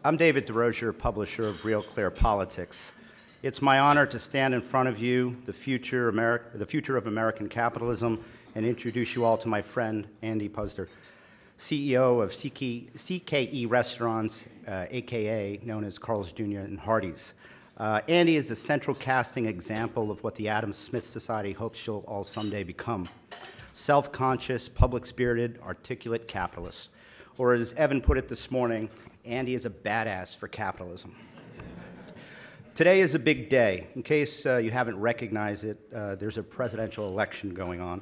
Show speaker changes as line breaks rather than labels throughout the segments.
I'm David DeRosier, publisher of Real Clear Politics. It's my honor to stand in front of you, the future of American capitalism, and introduce you all to my friend, Andy Puzder, CEO of CKE Restaurants, AKA known as Carl's Jr. and Hardee's. Andy is the central casting example of what the Adam Smith Society hopes you'll all someday become. Self-conscious, public-spirited, articulate capitalists. Or as Evan put it this morning, Andy is a badass for capitalism. Today is a big day. In case you haven't recognized it, there's a presidential election going on.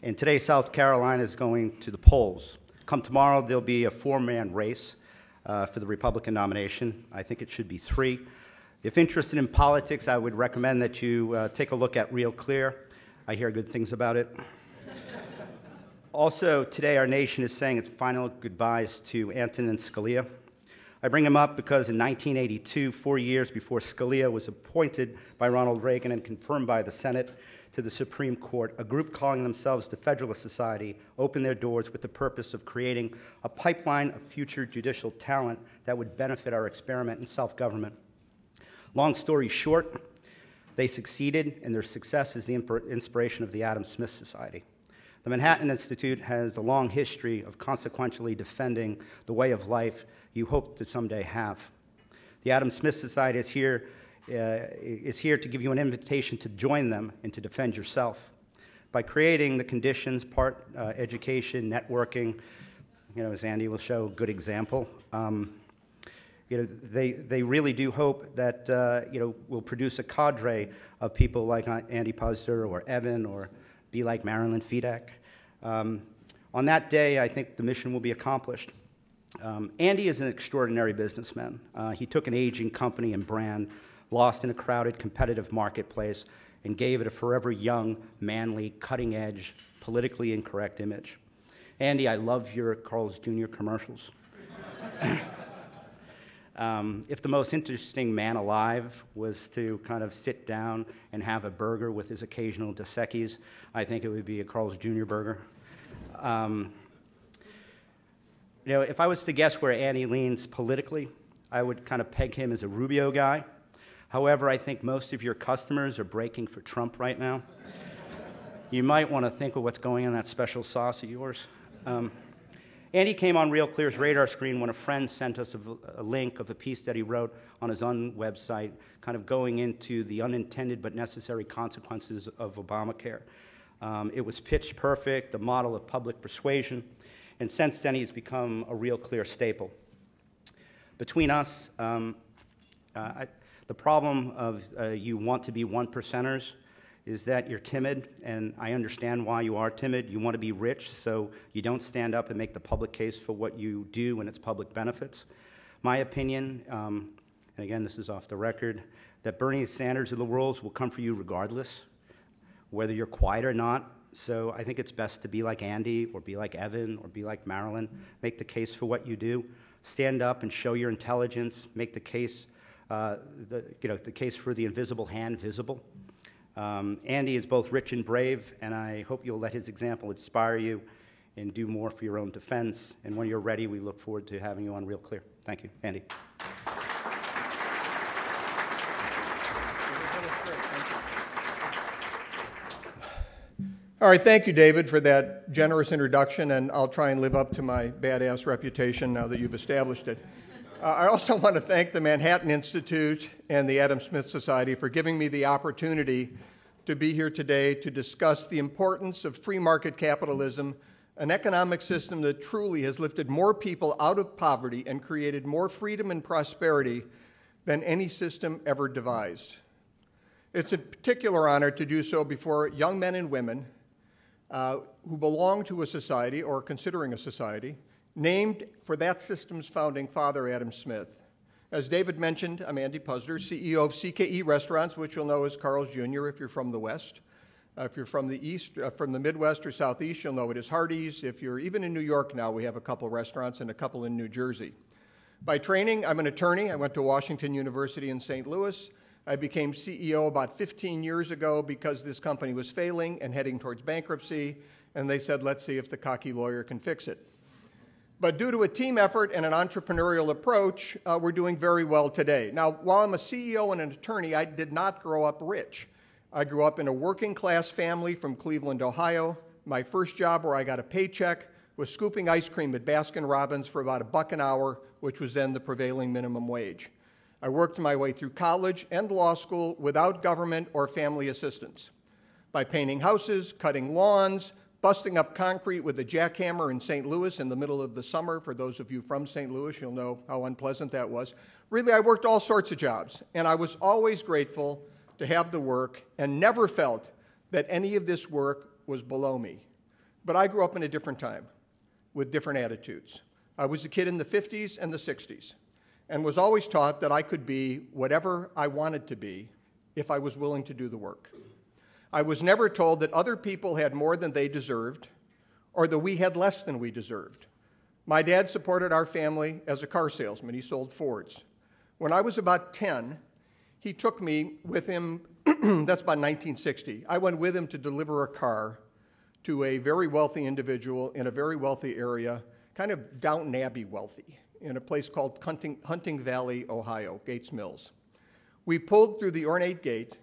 And today, South Carolina is going to the polls. Come tomorrow, there'll be a four-man race for the Republican nomination. I think it should be three. If interested in politics, I would recommend that you take a look at Real Clear. I hear good things about it. Also, today our nation is saying its final goodbyes to Antonin Scalia. I bring him up because in 1982, 4 years before Scalia was appointed by Ronald Reagan and confirmed by the Senate to the Supreme Court, a group calling themselves the Federalist Society opened their doors with the purpose of creating a pipeline of future judicial talent that would benefit our experiment in self-government. Long story short, they succeeded, and their success is the inspiration of the Adam Smith Society. The Manhattan Institute has a long history of consequentially defending the way of life you hope to someday have. The Adam Smith Society is here to give you an invitation to join them and to defend yourself. By creating the conditions, education, networking, as Andy will show a good example, they really do hope that we'll produce a cadre of people like Andy Puzder or Evan or be like Marilyn Fedak. On that day, I think the mission will be accomplished. Andy is an extraordinary businessman. He took an aging company and brand, lost in a crowded, competitive marketplace, and gave it a forever young, manly, cutting-edge, politically incorrect image. Andy, I love your Carl's Jr. commercials. If the most interesting man alive was to kind of sit down and have a burger with his occasional Dos Equis, I think it would be a Carl's Jr. burger. If I was to guess where Andy leans politically, I would kind of peg him as a Rubio guy. However, I think most of your customers are breaking for Trump right now. You might want to think of what's going on in that special sauce of yours. Andy came on Real Clear's radar screen when a friend sent us a link of a piece that he wrote on his own website, kind of going into the unintended but necessary consequences of Obamacare. It was pitch perfect, the model of public persuasion, and since then he's become a Real Clear staple. Between us, the problem of you want to be one percenters is that you're timid, and I understand why you are timid. You want to be rich, so you don't stand up and make the public case for what you do and its public benefits. My opinion, and again, this is off the record, that Bernie Sanders of the world will come for you regardless, whether you're quiet or not. So I think it's best to be like Andy, or be like Evan, or be like Marilyn. Make the case for what you do. Stand up and show your intelligence. Make the case, the case for the invisible hand visible. Andy is both rich and brave, and I hope you'll let his example inspire you and do more for your own defense. And when you're ready, we look forward to having you on Real Clear. Thank you, Andy.
All right, thank you, David, for that generous introduction, and I'll try and live up to my badass reputation now that you've established it. I also want to thank the Manhattan Institute and the Adam Smith Society for giving me the opportunity to be here today to discuss the importance of free market capitalism, an economic system that truly has lifted more people out of poverty and created more freedom and prosperity than any system ever devised. It's a particular honor to do so before young men and women who belong to a society, or considering a society, named for that system's founding father, Adam Smith. As David mentioned, I'm Andy Puzder, CEO of CKE Restaurants, which you'll know as Carl's Jr. if you're from the West. If you're from the East, from the Midwest or Southeast, you'll know it as Hardee's. If you're even in New York now, we have a couple restaurants and a couple in New Jersey. By training, I'm an attorney. I went to Washington University in St. Louis. I became CEO about 15 years ago because this company was failing and heading towards bankruptcy, and they said, let's see if the cocky lawyer can fix it. But due to a team effort and an entrepreneurial approach, we're doing very well today. Now, while I'm a CEO and an attorney, I did not grow up rich. I grew up in a working class family from Cleveland, Ohio. My first job where I got a paycheck was scooping ice cream at Baskin-Robbins for about $1 an hour, which was then the prevailing minimum wage. I worked my way through college and law school without government or family assistance. By painting houses, cutting lawns, busting up concrete with a jackhammer in St. Louis in the middle of the summer. For those of you from St. Louis, you'll know how unpleasant that was. Really, I worked all sorts of jobs, and I was always grateful to have the work and never felt that any of this work was below me. But I grew up in a different time with different attitudes. I was a kid in the 50s and the 60s and was always taught that I could be whatever I wanted to be if I was willing to do the work. I was never told that other people had more than they deserved or that we had less than we deserved. My dad supported our family as a car salesman. He sold Fords. When I was about 10, he took me with him, that's about 1960. I went with him to deliver a car to a very wealthy individual in a very wealthy area, kind of Downton Abbey wealthy, in a place called Hunting Valley, Ohio, Gates Mills. We pulled through the ornate gate,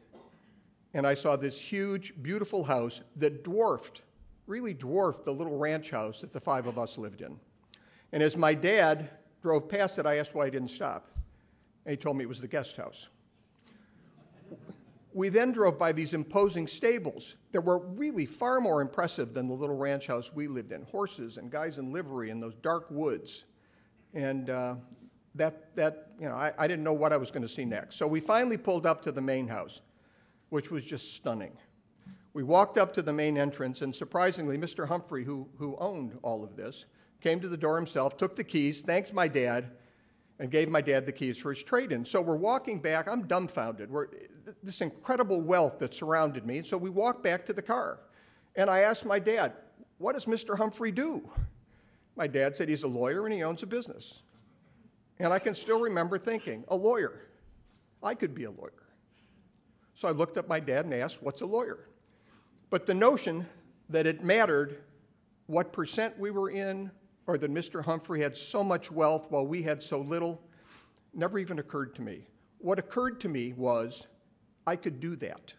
and I saw this huge, beautiful house that really dwarfed the little ranch house that the 5 of us lived in. And as my dad drove past it, I asked why he didn't stop. And he told me it was the guest house. We then drove by these imposing stables that were really far more impressive than the little ranch house we lived in. Horses and guys in livery in those dark woods. And I didn't know what I was going to see next. So we finally pulled up to the main house, which was just stunning. We walked up to the main entrance, and surprisingly, Mr. Humphrey, who owned all of this, came to the door himself, took the keys, thanked my dad, and gave my dad the keys for his trade-in. So we're walking back. I'm dumbfounded. This incredible wealth that surrounded me. And so we walked back to the car. And I asked my dad, what does Mr. Humphrey do? My dad said he's a lawyer and he owns a business. And I can still remember thinking, a lawyer. I could be a lawyer. So I looked up my dad and asked, what's a lawyer? But the notion that it mattered what percent we were in or that Mr. Humphrey had so much wealth while we had so little never even occurred to me. What occurred to me was I could do that.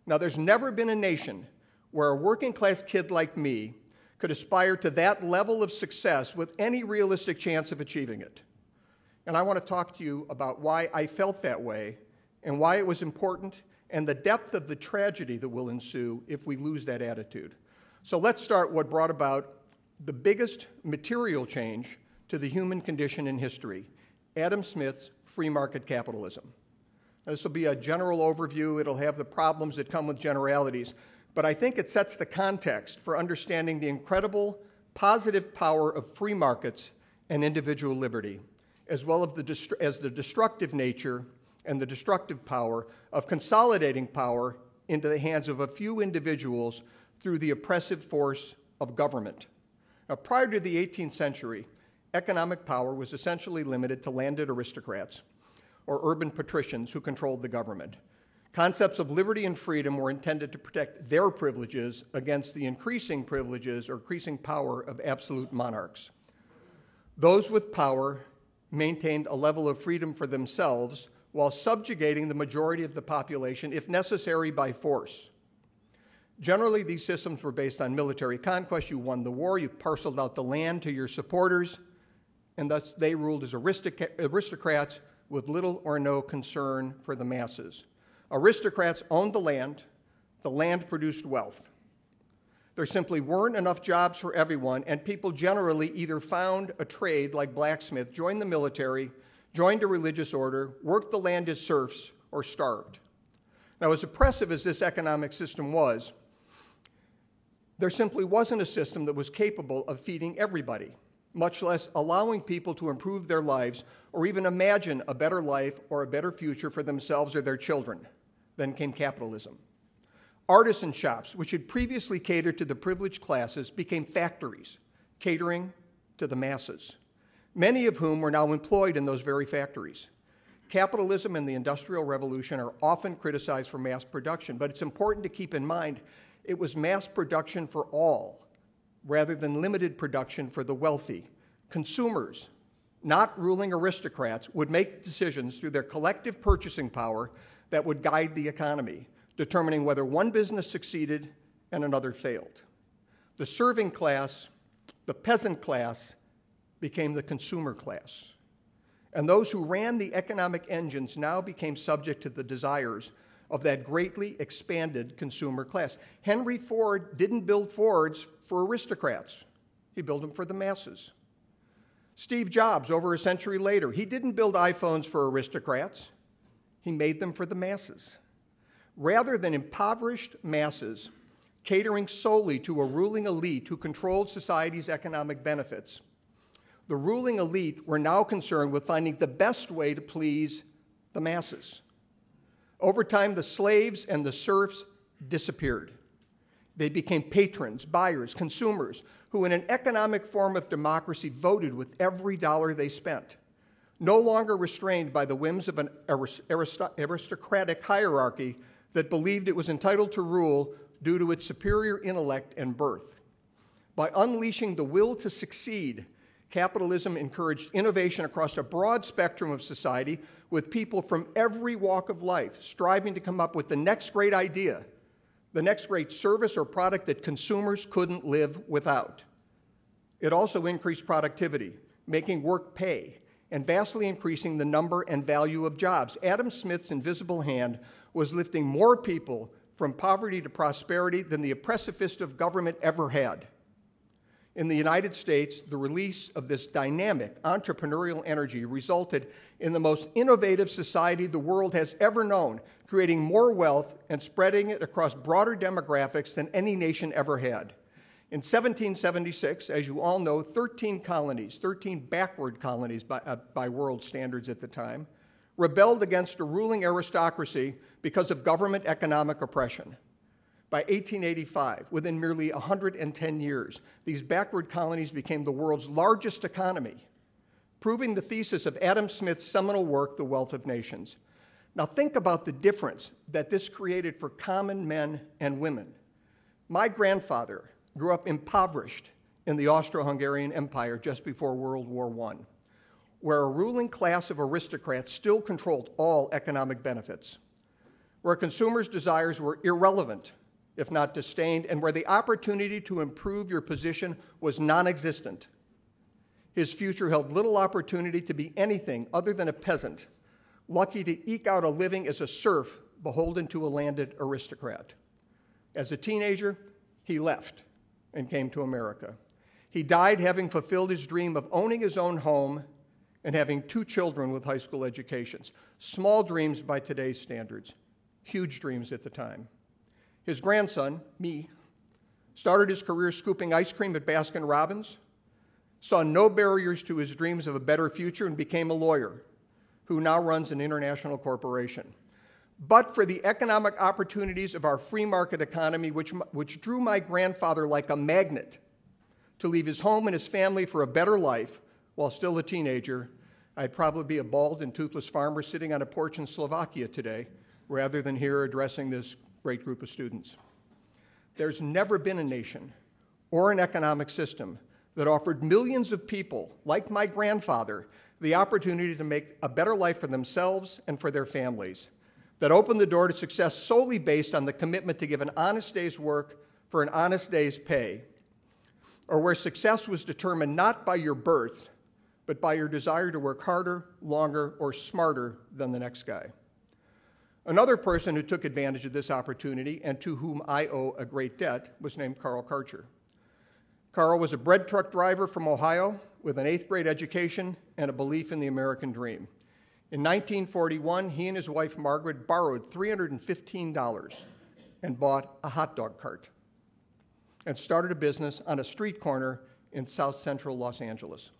Now, there's never been a nation where a working class kid like me could aspire to that level of success with any realistic chance of achieving it. And I want to talk to you about why I felt that way and why it was important and the depth of the tragedy that will ensue if we lose that attitude. So let's start what brought about the biggest material change to the human condition in history, Adam Smith's free market capitalism. Now, this will be a general overview. It'll have the problems that come with generalities, but I think it sets the context for understanding the incredible positive power of free markets and individual liberty, as well as the destructive nature and the destructive power of consolidating power into the hands of a few individuals through the oppressive force of government. Now, prior to the 18th century, economic power was essentially limited to landed aristocrats or urban patricians who controlled the government. Concepts of liberty and freedom were intended to protect their privileges against the increasing privileges or increasing power of absolute monarchs. Those with power maintained a level of freedom for themselves while subjugating the majority of the population, if necessary, by force. Generally, these systems were based on military conquest. You won the war, you parceled out the land to your supporters, and thus they ruled as aristocrats with little or no concern for the masses. Aristocrats owned the land produced wealth. There simply weren't enough jobs for everyone, and people generally either found a trade like blacksmith, joined the military, joined a religious order, worked the land as serfs, or starved. Now, as oppressive as this economic system was, there simply wasn't a system that was capable of feeding everybody, much less allowing people to improve their lives or even imagine a better life or a better future for themselves or their children. Then came capitalism. Artisan shops, which had previously catered to the privileged classes, became factories, catering to the masses, many of whom were now employed in those very factories. Capitalism and the Industrial Revolution are often criticized for mass production, but it's important to keep in mind it was mass production for all, rather than limited production for the wealthy, Consumers, not ruling aristocrats, would make decisions through their collective purchasing power that would guide the economy, determining whether one business succeeded and another failed. The serving class, the peasant class, became the consumer class. And those who ran the economic engines now became subject to the desires of that greatly expanded consumer class. Henry Ford didn't build Fords for aristocrats. He built them for the masses. Steve Jobs, over a century later, he didn't build iPhones for aristocrats. He made them for the masses. Rather than impoverished masses catering solely to a ruling elite who controlled society's economic benefits, the ruling elite were now concerned with finding the best way to please the masses. Over time, the slaves and the serfs disappeared. They became patrons, buyers, consumers, who in an economic form of democracy voted with every dollar they spent, no longer restrained by the whims of an aristocratic hierarchy that believed it was entitled to rule due to its superior intellect and birth. By unleashing the will to succeed, capitalism encouraged innovation across a broad spectrum of society, with people from every walk of life striving to come up with the next great idea, the next great service or product that consumers couldn't live without. It also increased productivity, making work pay, and vastly increasing the number and value of jobs. Adam Smith's invisible hand was lifting more people from poverty to prosperity than the oppressive fist of government ever had. In the United States, the release of this dynamic entrepreneurial energy resulted in the most innovative society the world has ever known, creating more wealth and spreading it across broader demographics than any nation ever had. In 1776, as you all know, 13 colonies, 13 backward colonies by world standards at the time, rebelled against a ruling aristocracy because of government economic oppression. By 1885, within merely 110 years, these backward colonies became the world's largest economy, proving the thesis of Adam Smith's seminal work, The Wealth of Nations. Now think about the difference that this created for common men and women. My grandfather grew up impoverished in the Austro-Hungarian Empire just before World War I, where a ruling class of aristocrats still controlled all economic benefits, where consumers' desires were irrelevant, if not disdained, and where the opportunity to improve your position was non-existent. His future held little opportunity to be anything other than a peasant, lucky to eke out a living as a serf beholden to a landed aristocrat. As a teenager, he left and came to America. He died having fulfilled his dream of owning his own home and having 2 children with high school educations. Small dreams by today's standards, huge dreams at the time. His grandson, me, started his career scooping ice cream at Baskin-Robbins, saw no barriers to his dreams of a better future, and became a lawyer who now runs an international corporation. But for the economic opportunities of our free market economy, which drew my grandfather like a magnet to leave his home and his family for a better life while still a teenager, I'd probably be a bald and toothless farmer sitting on a porch in Slovakia today, rather than here addressing this great group of students. There's never been a nation or an economic system that offered millions of people, like my grandfather, the opportunity to make a better life for themselves and for their families, that opened the door to success solely based on the commitment to give an honest day's work for an honest day's pay, or where success was determined not by your birth, but by your desire to work harder, longer, or smarter than the next guy. Another person who took advantage of this opportunity and to whom I owe a great debt was named Carl Karcher. Carl was a bread truck driver from Ohio with an 8th grade education and a belief in the American dream. In 1941, he and his wife Margaret borrowed $315 and bought a hot dog cart and started a business on a street corner in South Central Los Angeles.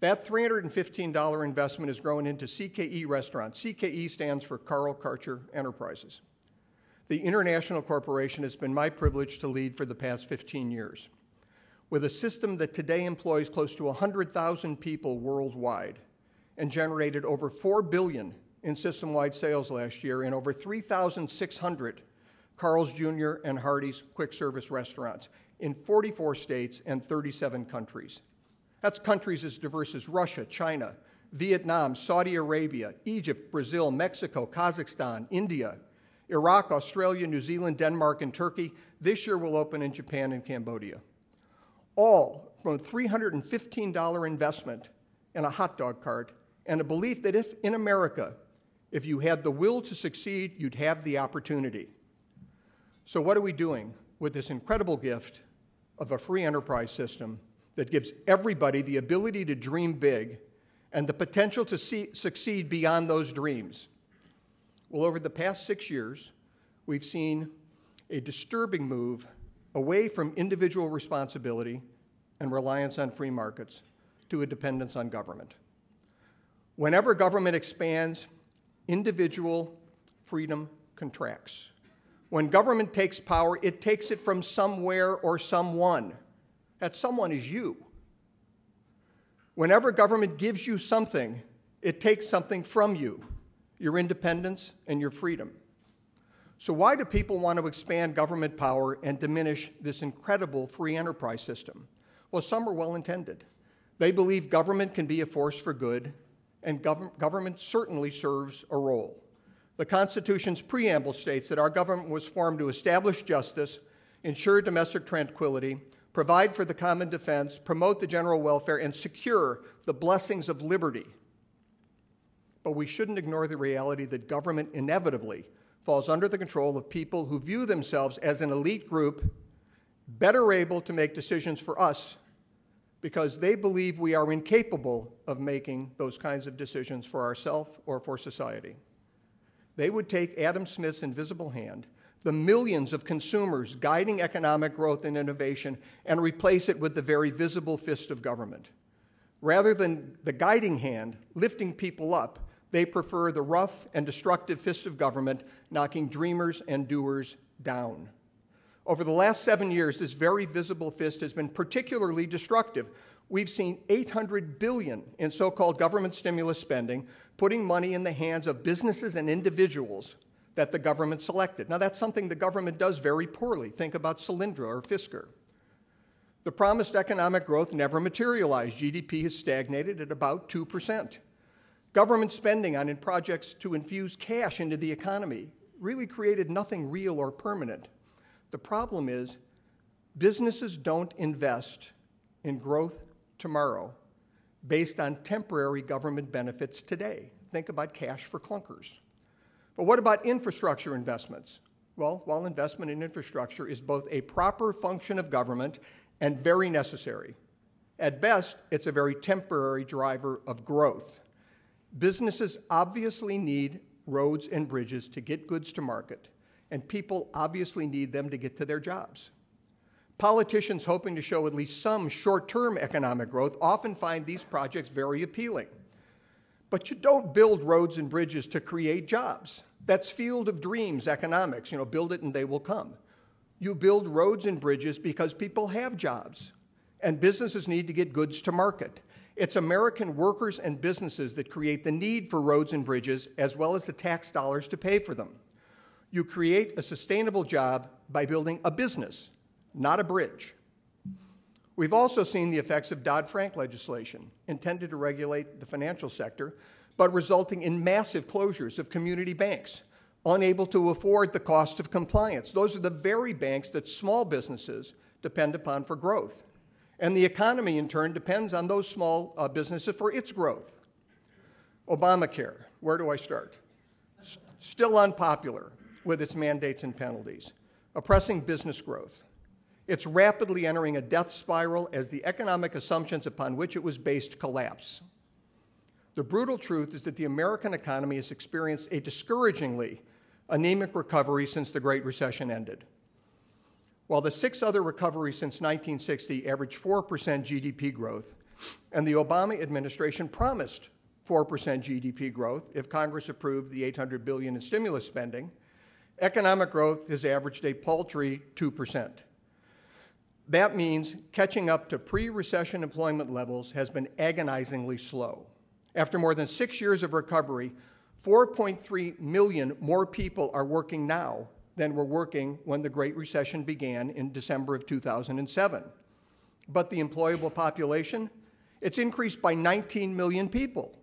That $315 investment has grown into CKE Restaurants. CKE stands for Carl Karcher Enterprises. The international corporation has been my privilege to lead for the past 15 years. With a system that today employs close to 100,000 people worldwide and generated over $4 billion in system-wide sales last year in over 3,600 Carl's Jr. and Hardee's quick service restaurants in 44 states and 37 countries. That's countries as diverse as Russia, China, Vietnam, Saudi Arabia, Egypt, Brazil, Mexico, Kazakhstan, India, Iraq, Australia, New Zealand, Denmark, and Turkey. This year will open in Japan and Cambodia. All from a $315 investment in a hot dog cart and a belief that if in America, if you had the will to succeed, you'd have the opportunity. So what are we doing with this incredible gift of a free enterprise system that gives everybody the ability to dream big and the potential to succeed beyond those dreams? Well, over the past 6 years, we've seen a disturbing move away from individual responsibility and reliance on free markets to a dependence on government. Whenever government expands, individual freedom contracts. When government takes power, it takes it from somewhere or someone. That someone is you. Whenever government gives you something, it takes something from you, your independence and your freedom. So why do people want to expand government power and diminish this incredible free enterprise system? Well, some are well-intended. They believe government can be a force for good, and government certainly serves a role. The Constitution's preamble states that our government was formed to establish justice, ensure domestic tranquility, provide for the common defense, promote the general welfare, and secure the blessings of liberty. But we shouldn't ignore the reality that government inevitably falls under the control of people who view themselves as an elite group, better able to make decisions for us because they believe we are incapable of making those kinds of decisions for ourselves or for society. They would take Adam Smith's invisible hand, the millions of consumers guiding economic growth and innovation, and replace it with the very visible fist of government. Rather than the guiding hand lifting people up, they prefer the rough and destructive fist of government, knocking dreamers and doers down. Over the last 7 years, this very visible fist has been particularly destructive. We've seen $800 billion in so-called government stimulus spending, putting money in the hands of businesses and individuals that the government selected. Now, that's something the government does very poorly. Think about Solyndra or Fisker. The promised economic growth never materialized. GDP has stagnated at about 2%. Government spending on projects to infuse cash into the economy really created nothing real or permanent. The problem is businesses don't invest in growth tomorrow based on temporary government benefits today. Think about cash for clunkers. But what about infrastructure investments? Well, while investment in infrastructure is both a proper function of government and very necessary, at best, it's a very temporary driver of growth. Businesses obviously need roads and bridges to get goods to market, and people obviously need them to get to their jobs. Politicians hoping to show at least some short-term economic growth often find these projects very appealing. But you don't build roads and bridges to create jobs. That's field of dreams economics, build it and they will come. You build roads and bridges because people have jobs, and businesses need to get goods to market. It's American workers and businesses that create the need for roads and bridges, as well as the tax dollars to pay for them. You create a sustainable job by building a business, not a bridge. We've also seen the effects of Dodd-Frank legislation intended to regulate the financial sector, but resulting in massive closures of community banks, unable to afford the cost of compliance. Those are the very banks that small businesses depend upon for growth. And the economy, in turn, depends on those small businesses for its growth. Obamacare, where do I start? Still unpopular with its mandates and penalties, oppressing business growth. It's rapidly entering a death spiral as the economic assumptions upon which it was based collapse. The brutal truth is that the American economy has experienced a discouragingly anemic recovery since the Great Recession ended. While the 6 other recoveries since 1960 averaged 4% GDP growth, and the Obama administration promised 4% GDP growth if Congress approved the $800 billion in stimulus spending, economic growth has averaged a paltry 2%. That means catching up to pre-recession employment levels has been agonizingly slow. After more than 6 years of recovery, 4.3 million more people are working now than were working when the Great Recession began in December of 2007. But the employable population It's increased by 19 million people.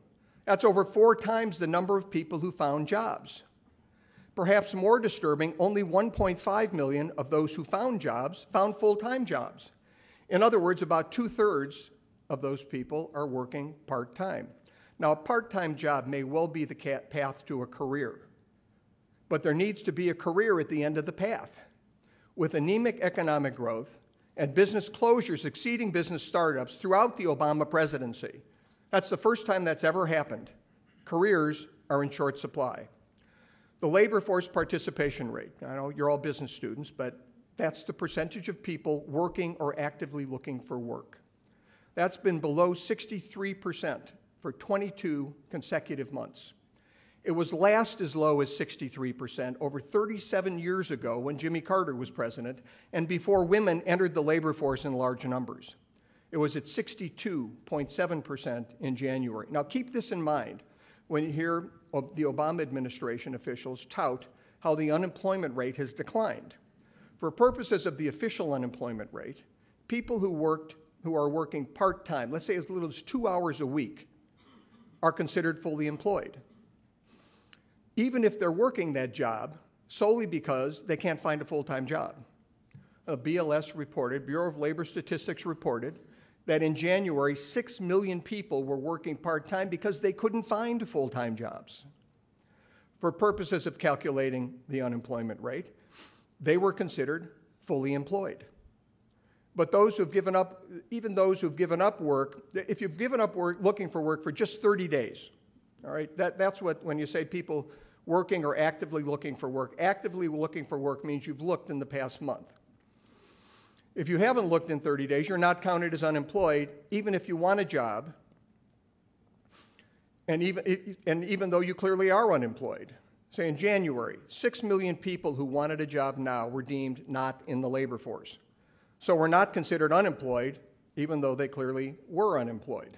That's over 4 times the number of people who found jobs. Perhaps more disturbing, only 1.5 million of those who found jobs found full-time jobs. In other words, about 2/3 of those people are working part-time. Now, a part-time job may well be the path to a career, but there needs to be a career at the end of the path. With anemic economic growth and business closures exceeding business startups throughout the Obama presidency, that's the first time that's ever happened. Careers are in short supply. The labor force participation rate, I know you're all business students, but that's the percentage of people working or actively looking for work. That's been below 63% for 22 consecutive months. It was last as low as 63% over 37 years ago when Jimmy Carter was president and before women entered the labor force in large numbers. It was at 62.7% in January. Now keep this in mind when you hear the Obama administration officials tout how the unemployment rate has declined. For purposes of the official unemployment rate, people who are working part-time, let's say as little as 2 hours a week, are considered fully employed, even if they're working that job solely because they can't find a full-time job. BLS reported, Bureau of Labor Statistics reported, that in January, 6 million people were working part-time because they couldn't find full-time jobs. For purposes of calculating the unemployment rate, they were considered fully employed. But those who've given up, even those who've given up work, if you've given up work, looking for work for just 30 days, all right, that's what, when you say people working or actively looking for work means you've looked in the past month. If you haven't looked in 30 days, you're not counted as unemployed, even if you want a job, and even though you clearly are unemployed. Say in January, 6 million people who wanted a job now were deemed not in the labor force. So we're not considered unemployed, even though they clearly were unemployed.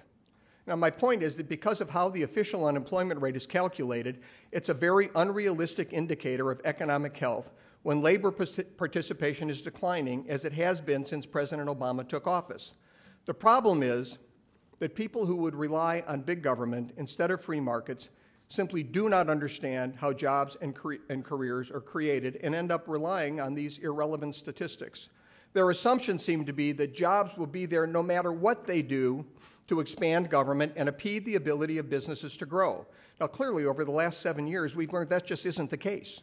Now, my point is that because of how the official unemployment rate is calculated, it's a very unrealistic indicator of economic health when labor participation is declining, as it has been since President Obama took office. The problem is that people who would rely on big government instead of free markets simply do not understand how jobs and careers are created and end up relying on these irrelevant statistics. Their assumptions seem to be that jobs will be there no matter what they do to expand government and impede the ability of businesses to grow. Now, clearly, over the last 7 years, we've learned that just isn't the case.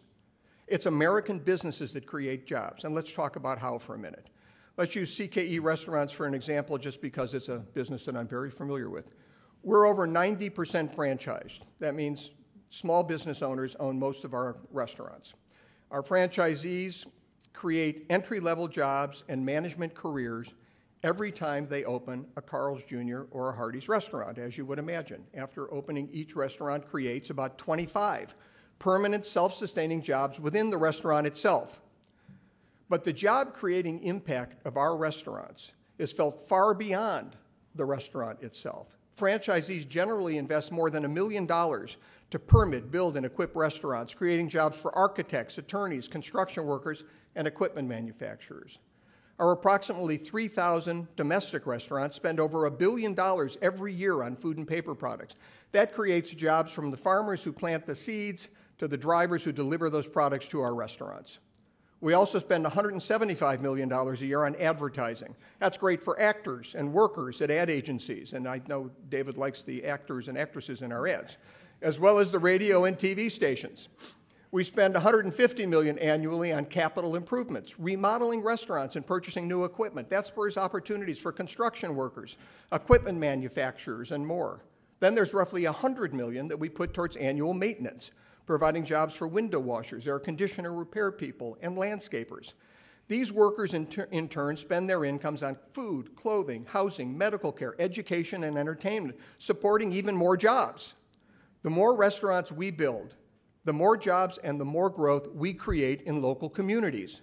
It's American businesses that create jobs, and let's talk about how for a minute. Let's use CKE restaurants for an example, just because it's a business that I'm very familiar with. We're over 90% franchised. That means small business owners own most of our restaurants. Our franchisees create entry-level jobs and management careers every time they open a Carl's Jr. or a Hardee's restaurant, as you would imagine. After opening, each restaurant creates about 25 permanent self-sustaining jobs within the restaurant itself. But the job-creating impact of our restaurants is felt far beyond the restaurant itself. Franchisees generally invest more than $1 million to permit, build, and equip restaurants, creating jobs for architects, attorneys, construction workers, and equipment manufacturers. Our approximately 3,000 domestic restaurants spend over $1 billion every year on food and paper products. That creates jobs from the farmers who plant the seeds to the drivers who deliver those products to our restaurants. We also spend $175 million a year on advertising. That's great for actors and workers at ad agencies, and I know David likes the actors and actresses in our ads, as well as the radio and TV stations. We spend $150 million annually on capital improvements, remodeling restaurants and purchasing new equipment. That spurs opportunities for construction workers, equipment manufacturers, and more. Then there's roughly $100 million that we put towards annual maintenance, providing jobs for window washers, air conditioner repair people, and landscapers. These workers in turn spend their incomes on food, clothing, housing, medical care, education, and entertainment, supporting even more jobs. The more restaurants we build, the more jobs and the more growth we create in local communities.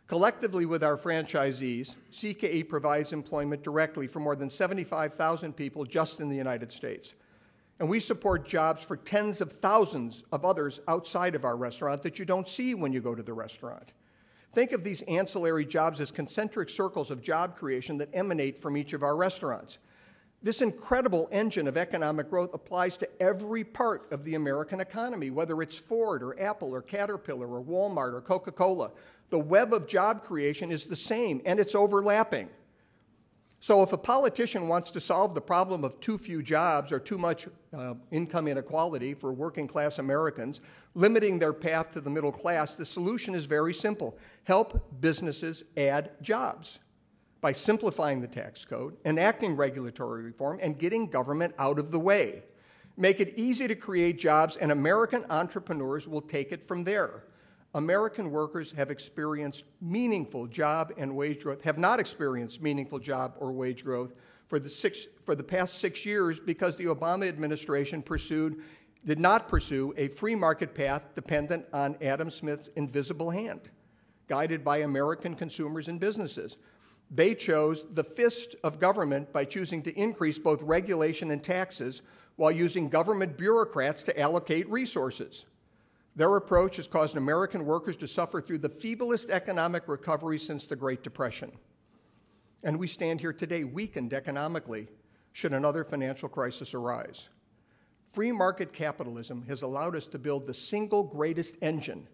Collectively with our franchisees, CKE provides employment directly for more than 75,000 people just in the United States. And we support jobs for tens of thousands of others outside of our restaurant that you don't see when you go to the restaurant. Think of these ancillary jobs as concentric circles of job creation that emanate from each of our restaurants. This incredible engine of economic growth applies to every part of the American economy, whether it's Ford or Apple or Caterpillar or Walmart or Coca-Cola. The web of job creation is the same, and it's overlapping. So if a politician wants to solve the problem of too few jobs or too much income inequality for working class Americans, limiting their path to the middle class, the solution is very simple. Help businesses add jobs by simplifying the tax code, enacting regulatory reform, and getting government out of the way. Make it easy to create jobs, and American entrepreneurs will take it from there. American workers have experienced meaningful job and wage growth, have not experienced meaningful job or wage growth for the past 6 years because the Obama administration did not pursue a free market path dependent on Adam Smith's invisible hand, guided by American consumers and businesses. They chose the fist of government by choosing to increase both regulation and taxes while using government bureaucrats to allocate resources. Their approach has caused American workers to suffer through the feeblest economic recovery since the Great Depression. And we stand here today weakened economically should another financial crisis arise. Free market capitalism has allowed us to build the single greatest engine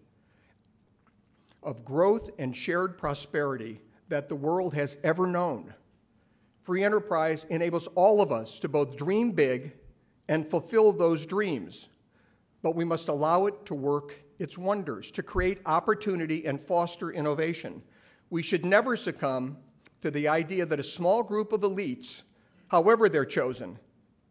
of growth and shared prosperity that the world has ever known. Free enterprise enables all of us to both dream big and fulfill those dreams, but we must allow it to work its wonders, to create opportunity and foster innovation. We should never succumb to the idea that a small group of elites, however they're chosen,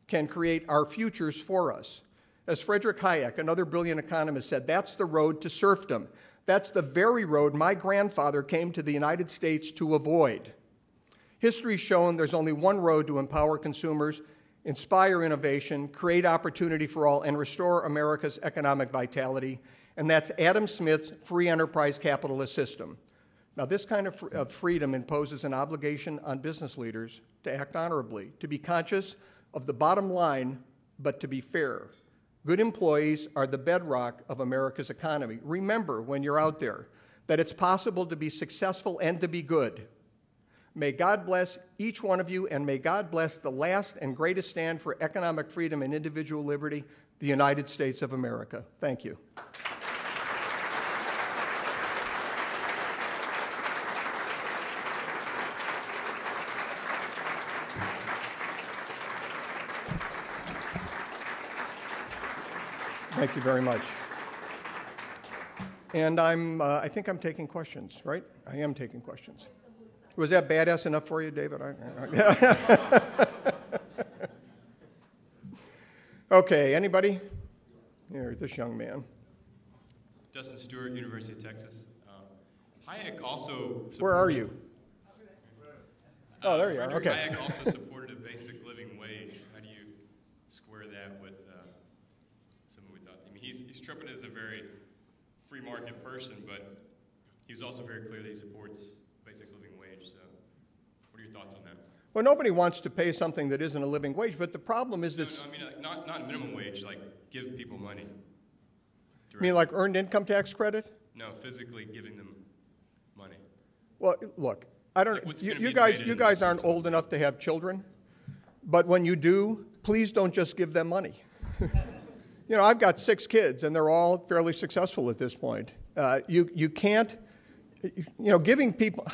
can create our futures for us. As Friedrich Hayek, another brilliant economist, said, that's the road to serfdom. That's the very road my grandfather came to the United States to avoid. History's shown there's only one road to empower consumers, inspire innovation, create opportunity for all, and restore America's economic vitality, and that's Adam Smith's free enterprise capitalist system. Now, this kind of freedom imposes an obligation on business leaders to act honorably, to be conscious of the bottom line, but to be fair. Good employees are the bedrock of America's economy. Remember, when you're out there, that it's possible to be successful and to be good. May God bless each one of you, and may God bless the last and greatest stand for economic freedom and individual liberty, the United States of America. Thank you. Thank you very much. And I think I'm taking questions, right? I am taking questions. Was that badass enough for you, David? Okay, anybody? Here, this young man.
Dustin Stewart, University of Texas. Hayek also...
Where are you? Oh, there you are, okay.
Hayek also supported a basic living wage. How do you square that with someone we thought... I mean, he's tripping as a very free market person, but he was also very clear that he supports basic living wage. So what are your thoughts on that?
Well, nobody wants to pay something that isn't a living wage, but the problem is that...
No, I mean, not a minimum wage, like give people money.
You mean like earned income tax credit?
No, physically giving them money.
Well, look, I don't...
Like
you guys aren't old enough to have children, but when you do, please don't just give them money. You know, I've got 6 kids, and they're all fairly successful at this point. You can't... You know, giving people,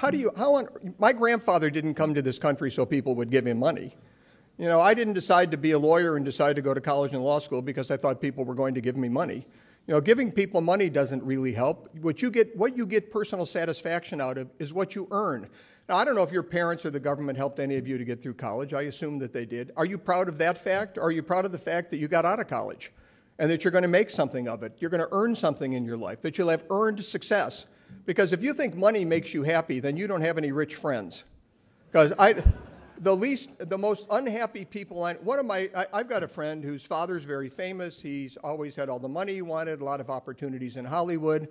my grandfather didn't come to this country so people would give him money. You know, I didn't decide to be a lawyer and decide to go to college and law school because I thought people were going to give me money. You know, giving people money doesn't really help. What you get personal satisfaction out of is what you earn. Now, I don't know if your parents or the government helped any of you to get through college. I assume that they did. Are you proud of that fact? Or are you proud of the fact that you got out of college and that you're going to make something of it? You're going to earn something in your life, that you'll have earned success. Because if you think money makes you happy, then you don't have any rich friends. Because the most unhappy people, I've got a friend whose father's very famous. He's always had all the money he wanted, a lot of opportunities in Hollywood.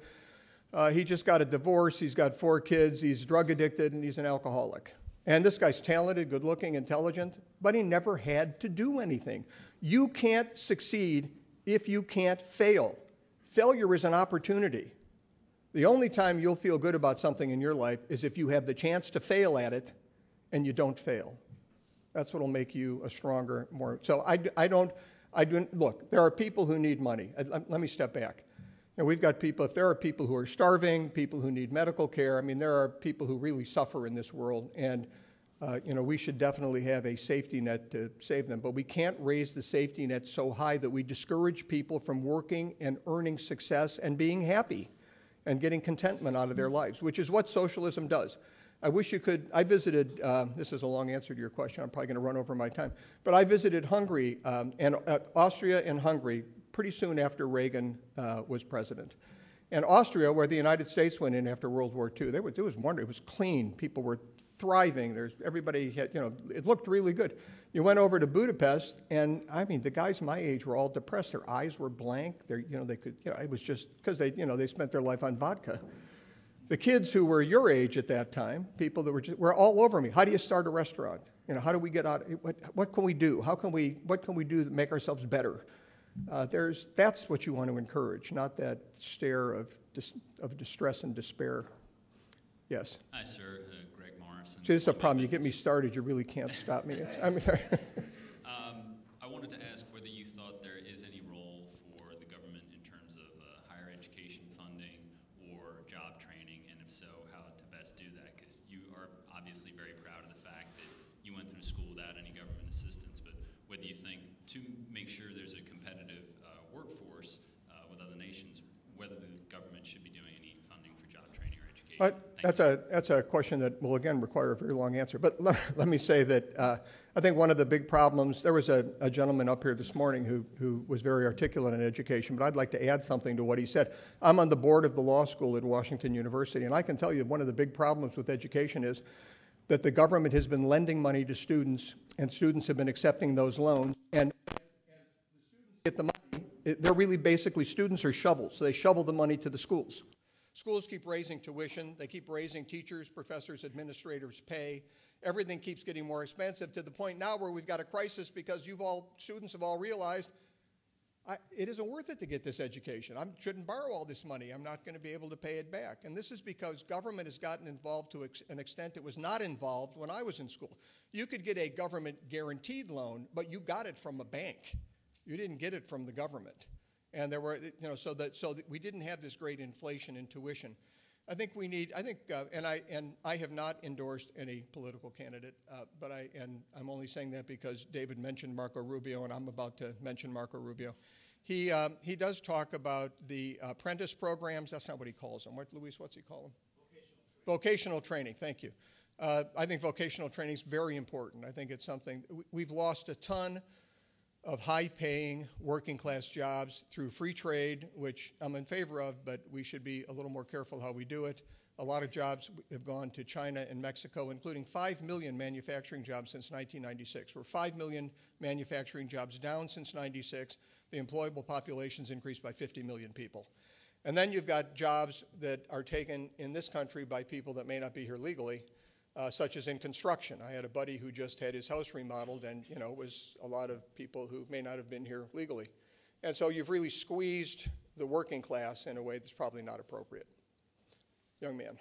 He just got a divorce. He's got 4 kids. He's drug addicted, and he's an alcoholic. And this guy's talented, good-looking, intelligent, but he never had to do anything. You can't succeed if you can't fail. Failure is an opportunity. The only time you'll feel good about something in your life is if you have the chance to fail at it and you don't fail. That's what will make you a stronger, more. So look, there are people who need money. Let me step back. And we've got people, if there are people who are starving, people who need medical care, I mean, there are people who really suffer in this world, and we should definitely have a safety net to save them. But we can't raise the safety net so high that we discourage people from working and earning success and being happy and getting contentment out of their lives, which is what socialism does. I wish you could, I visited, this is a long answer to your question, I'm probably going to run over my time, but I visited Hungary, and Austria and Hungary pretty soon after Reagan was president. And Austria, where the United States went in after World War II, it was wonderful. It was clean. People were thriving. Everybody had, it looked really good. You went over to Budapest, and I mean, the guys my age were all depressed. Their eyes were blank. It was just because they spent their life on vodka. The kids who were your age at that time, people that were all over me. How do you start a restaurant? How do we get out? What can we do? What can we do to make ourselves better? That's what you want to encourage, not that stare of distress and despair. Yes.
Hi, sir. Greg Morrison.
See, this is a problem. You get me started, you really can't stop me. I'm sorry.
I wanted to ask whether you thought there is any role for the government in terms of higher education funding or job training, and if so, how to best do that, because you are obviously very proud of the fact that you went through school without any government assistance, but whether you think to make sure there's a competitive workforce with other nations, whether the government should be doing any funding for job training or education.
That's a question that will, again, require a very long answer. But let me say that I think one of the big problems, there was a gentleman up here this morning who was very articulate on education, but I'd like to add something to what he said. I'm on the board of the law school at Washington University, and I can tell you one of the big problems with education is that the government has been lending money to students, and students have been accepting those loans. And as the students get the money, they're really basically, students are shovels. So they shovel the money to the schools. Schools keep raising tuition. They keep raising teachers, professors, administrators' pay. Everything keeps getting more expensive to the point now where we've got a crisis because students have all realized it isn't worth it to get this education. I shouldn't borrow all this money. I'm not going to be able to pay it back. And this is because government has gotten involved to an extent it was not involved when I was in school. You could get a government guaranteed loan, but you got it from a bank. You didn't get it from the government. And there were, so that we didn't have this great inflation in tuition. I think we need, and I have not endorsed any political candidate, but I'm only saying that because David mentioned Marco Rubio, and I'm about to mention Marco Rubio. He does talk about the apprentice programs. That's not what he calls them. Luis, what's he call them? Vocational training. Thank you. I think vocational training is very important. I think it's something, we've lost a ton of high-paying working-class jobs through free trade, which I'm in favor of, but we should be a little more careful how we do it. A lot of jobs have gone to China and Mexico, including 5 million manufacturing jobs since 1996. We're 5 million manufacturing jobs down since 96. The employable population's increased by 50 million people. And then you've got jobs that are taken in this country by people that may not be here legally, such as in construction. I had a buddy who just had his house remodeled, and it was a lot of people who may not have been here legally. And so you've really squeezed the working class in a way that's probably not appropriate. Young man.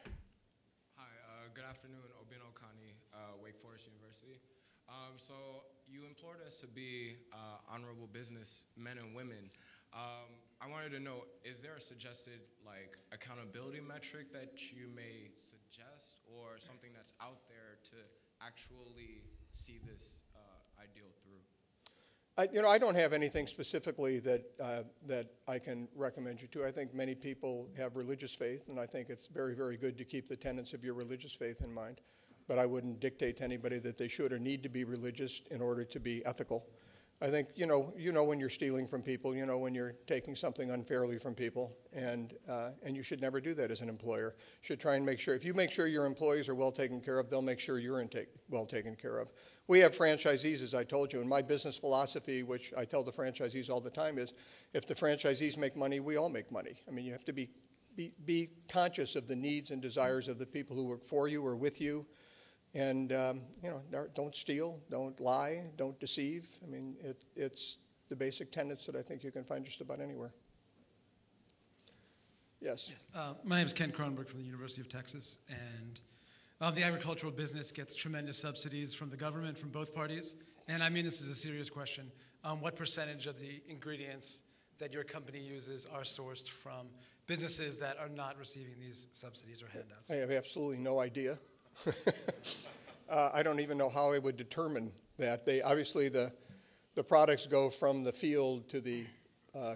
Hi, good afternoon, Obin Okani, Wake Forest University. So you implored us to be honorable businessmen and women. I wanted to know, is there a suggested accountability metric that you may suggest, or something that's out there to actually see this ideal through?
I don't have anything specifically that I can recommend you to. I think many people have religious faith, and I think it's very, very good to keep the tenets of your religious faith in mind. But I wouldn't dictate to anybody that they should or need to be religious in order to be ethical. I think you know when you're stealing from people, when you're taking something unfairly from people, and you should never do that as an employer. You should try and make sure, if you make sure your employees are well taken care of, they'll make sure you're well taken care of. We have franchisees, as I told you, and my business philosophy, which I tell the franchisees all the time, is if the franchisees make money, we all make money. I mean, you have to be conscious of the needs and desires of the people who work for you or with you. And, don't steal, don't lie, don't deceive. I mean, it's the basic tenets that I think you can find just about anywhere. Yes?
My name is Ken Kronberg from the University of Texas, and The agricultural business gets tremendous subsidies from the government, from both parties. And I mean, this is a serious question. What percentage of the ingredients that your company uses are sourced from businesses that are not receiving these subsidies or handouts?
I have absolutely no idea. I don't even know how I would determine that. Obviously, the products go from the field to the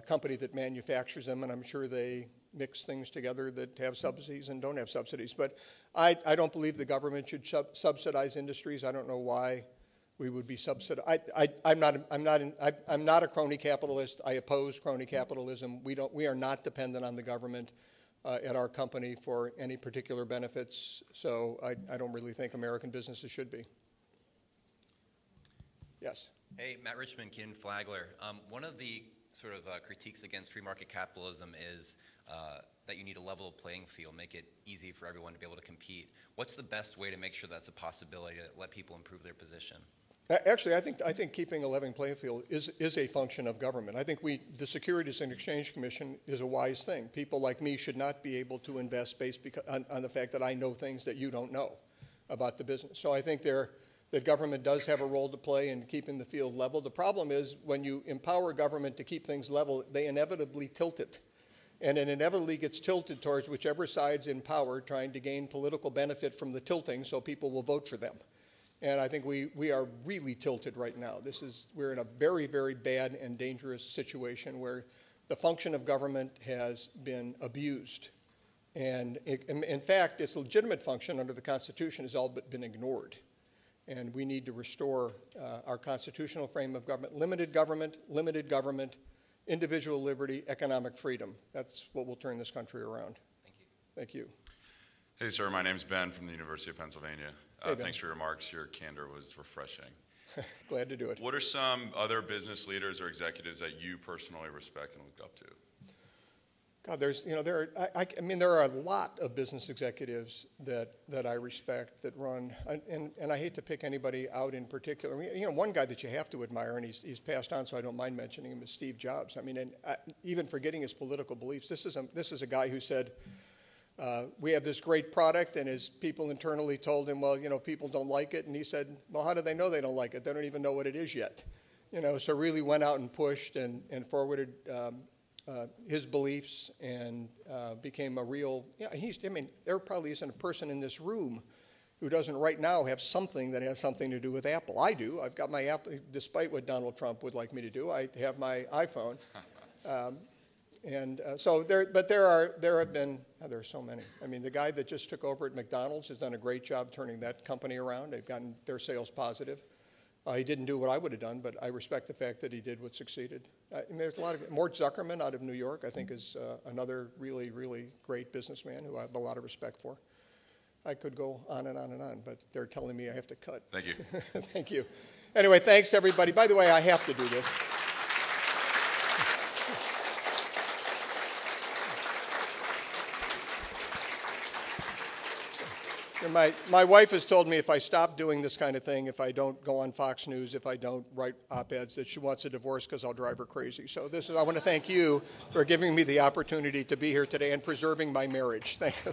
company that manufactures them, and I'm sure they mix things together that have subsidies and don't have subsidies. But I don't believe the government should subsidize industries. I don't know why we would be subsidized. I'm not a crony capitalist. I oppose crony capitalism. We are not dependent on the government at our company for any particular benefits. So I don't really think American businesses should be. Yes.
Hey, Matt Richmond, Ken Flagler. One of the sort of critiques against free market capitalism is that you need a level playing field, make it easy for everyone to be able to compete. What's the best way to make sure that's a possibility, to let people improve their position?
Actually, I think keeping a level playing field is a function of government. I think the Securities and Exchange Commission is a wise thing. People like me should not be able to invest based on the fact that I know things that you don't know about the business. So I think that government does have a role to play in keeping the field level. The problem is when you empower government to keep things level, they inevitably tilt it. And it inevitably gets tilted towards whichever side's in power, trying to gain political benefit from the tilting so people will vote for them. And I think we are really tilted right now. We're in a very, very bad and dangerous situation where the function of government has been abused. And in fact, its legitimate function under the Constitution has all but been ignored. And we need to restore our constitutional frame of government, limited government, individual liberty, economic freedom. That's what will turn this country around.
Thank you.
Thank you.
Hey, sir, my name's Ben from the University of Pennsylvania.
Hey, Ben.
Thanks for your remarks. Your candor was refreshing.
Glad to do it.
What are some other business leaders or executives that you personally respect and look up to?
God, there are a lot of business executives that I respect that run, and I hate to pick anybody out in particular. One guy that you have to admire, and he's passed on, so I don't mind mentioning him, is Steve Jobs. I mean, and even forgetting his political beliefs, this is a guy who said, we have this great product, and his people internally told him, well, people don't like it, and he said, well, how do they know they don't like it? They don't even know what it is yet. So really went out and pushed and forwarded his beliefs and became a real, there probably isn't a person in this room who doesn't right now have something that has something to do with Apple. I do. I've got my Apple, despite what Donald Trump would like me to do, I have my iPhone. There are so many. I mean, the guy that just took over at McDonald's has done a great job turning that company around. They've gotten their sales positive. He didn't do what I would have done, but I respect the fact that he did what succeeded. There's a lot of Mort Zuckerman out of New York, I think, is another really, really great businessman who I have a lot of respect for. I could go on and on and on, but they're telling me I have to cut.
Thank you.
Thank you. Anyway, thanks, everybody. By the way, I have to do this. My wife has told me if I stop doing this kind of thing, if I don't go on Fox News, if I don't write op-eds, that she wants a divorce because I'll drive her crazy. So I want to thank you for giving me the opportunity to be here today and preserving my marriage. Thank you.